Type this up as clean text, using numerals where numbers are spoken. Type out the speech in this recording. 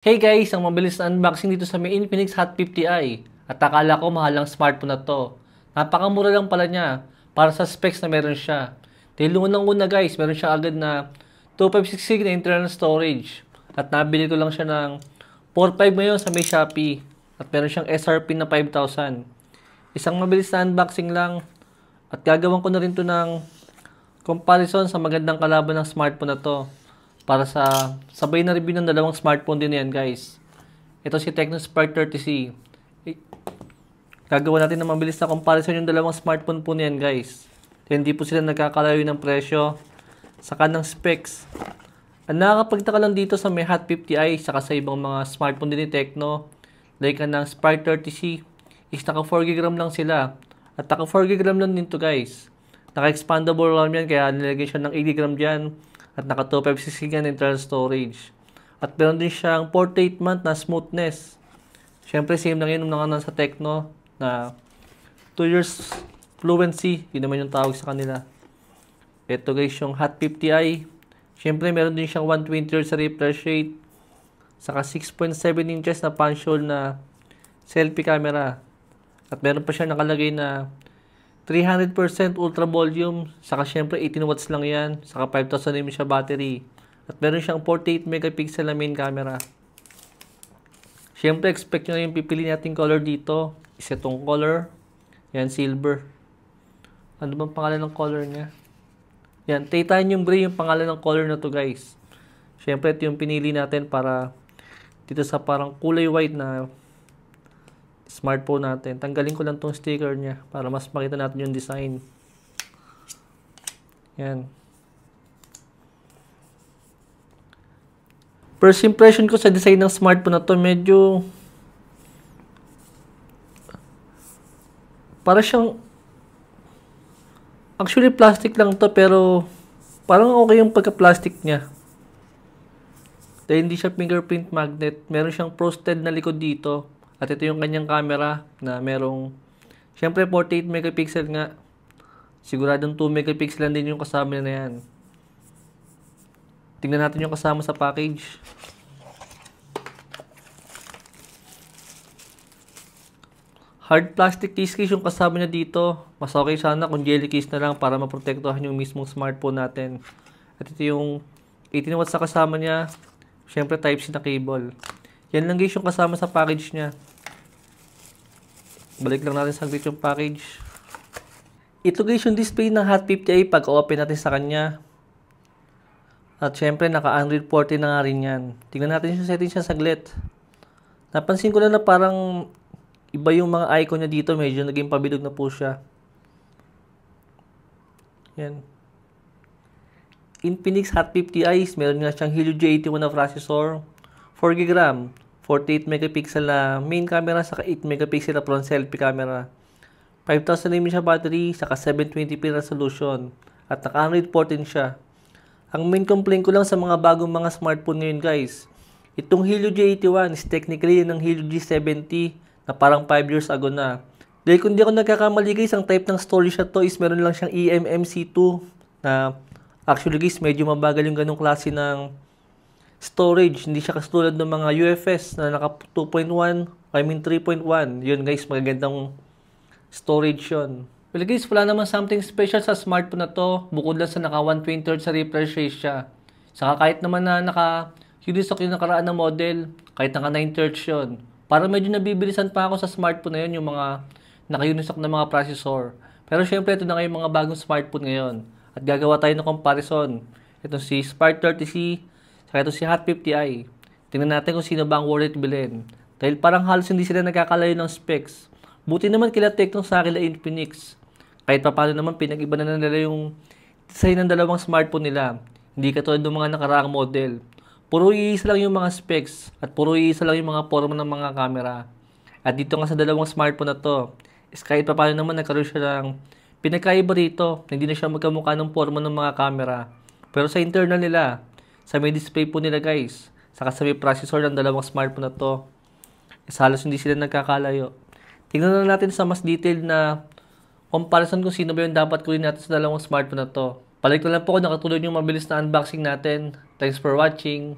Hey guys, ang mabilis na unboxing dito sa may Infinix Hot 50i. At akala ko mahal ang smartphone na to. Napakamura lang pala niya para sa specs na meron siya. Dahil unang-una guys, meron siya agad na 256GB na internal storage. At nabili ko lang siya ng 4.5 ngayon sa may Shopee. At meron siyang SRP na 5,000. Isang mabilis na unboxing lang. At gagawin ko na rin to ng comparison sa magandang kalaban ng smartphone na to. Para sa sabay na review ng dalawang smartphone din yan guys. Ito si Tecno Spark 30C. Gagawa natin ng mabilis na comparison yung dalawang smartphone po niyan guys. Hindi po sila nagkakalayo ng presyo saka ng specs. Ang nakakapagtaka lang dito sa may Hot 50i saka sa ibang mga smartphone din ni Tecno like ng Spark 30C is naka 4GB lang sila. At naka 4GB lang din to guys. Naka-expandable RAM yan kaya nilagay siya ng 8GB dyan. At naka 256GB na internal storage. At meron din siyang 48 month na smoothness. Siyempre same lang yun nung nasa Tecno na 2 years fluency. Yun naman yung tawag sa kanila. Ito guys yung Hot 50i. Siyempre meron din siyang 120Hz refresh rate. Saka 6.7 inches na punch hole na selfie camera. At meron pa siya nakalagay na 300% ultra volume, saka syempre 18 watts lang yan, saka 5,000 mAh siya battery. At meron siyang 48 megapixel na main camera. Syempre expect nyo na yung pipili nating color dito. Is itong color. Yan, silver. Ano bang pangalan ng color niya? Yan, titanium gray yung pangalan ng color na to guys. Syempre ito yung pinili natin para dito sa parang kulay white na smartphone natin. Tanggalin ko lang tong sticker niya para mas makita natin yung design. Yan. First impression ko sa design ng smartphone na to, medyo para siyang actually plastic lang to pero parang okay yung pagka-plastic niya. Dahil hindi siya fingerprint magnet. Meron siyang frosted na likod dito. At ito yung kanyang camera na merong syempre 48 megapixel nga. Siguradong 2 megapixel lang din yung kasama na yan. Tingnan natin yung kasama sa package. Hard plastic case yung kasama niya dito. Mas okay sana kung jelly case na lang para maprotektuhan yung mismong smartphone natin. At ito yung 18 watts na kasama niya. Syempre Type-C na cable. Yan lang guys yung kasama sa package niya. Balik lang natin saglit yung package. Ito guys yung display ng Hot 50i pag open natin sa kanya. At syempre naka Android 14 na nga rin yan. Tingnan natin yung settings niya saglit. Napansin ko lang na parang iba yung mga icon niya dito. Medyo naging pabilog na po siya. Yan. Infinix Hot 50i. Meron nga siyang Helio G81 na processor. 4GB RAM. 48 megapixel na main camera, saka 8 megapixel na front selfie camera. 5,000 mAh siya battery, saka 720p resolution. At naka Android 14 siya. Ang main complaint ko lang sa mga bagong mga smartphone ngayon guys, itong Helio G81 is technically yun ng Helio G70 na parang 5 years ago na. Dahil kung di ako nagkakamali guys, ang type ng storage na to is meron lang siyang eMMC2 na actually guys, medyo mabagal yung ganong klase ng storage. Hindi siya katulad ng mga UFS na naka 2.1, 3.1. Yun guys, magagandang storage yun. Well guys, wala naman something special sa smartphone na to. Bukod lang sa naka 120Hz sa refresh rate siya. Saka kahit naman na naka Unisoc yung nakaraan na model, kahit naka 9Hz yun. Para medyo nabibilisan pa ako sa smartphone na yun, yung mga naka Unisoc na mga processor. Pero syempre, ito na nga yung mga bagong smartphone ngayon. At gagawa tayo ng comparison. Ito si Spark 30C, saka ito si Hot 50i. Tingnan natin kung sino ba ang worth it bilhin. Dahil parang halos hindi sila nagkakalayo ng specs. Buti naman kila Tecno sa kila Infinix. Kahit pa paano naman pinag-iba na nila yung design ng dalawang smartphone nila. Hindi katulad ng mga nakaraang model. Puro iisa lang yung mga specs. At puro iisa lang yung mga forma ng mga camera. At dito nga sa dalawang smartphone na to, is kahit pa paano naman nagkaroon siya ng pinagkaiba rito. Hindi na siya magkamukha ng forma ng mga camera. Pero sa internal nila, sa may display po nila guys, saka sa may processor ng dalawang smartphone na to, is halos hindi sila nagkakalayo. Tingnan na natin sa mas detailed na comparison kung sino ba yung dapat kunin natin sa dalawang smartphone na to. Balik na lang po kung nakatulad yung mabilis na unboxing natin. Thanks for watching.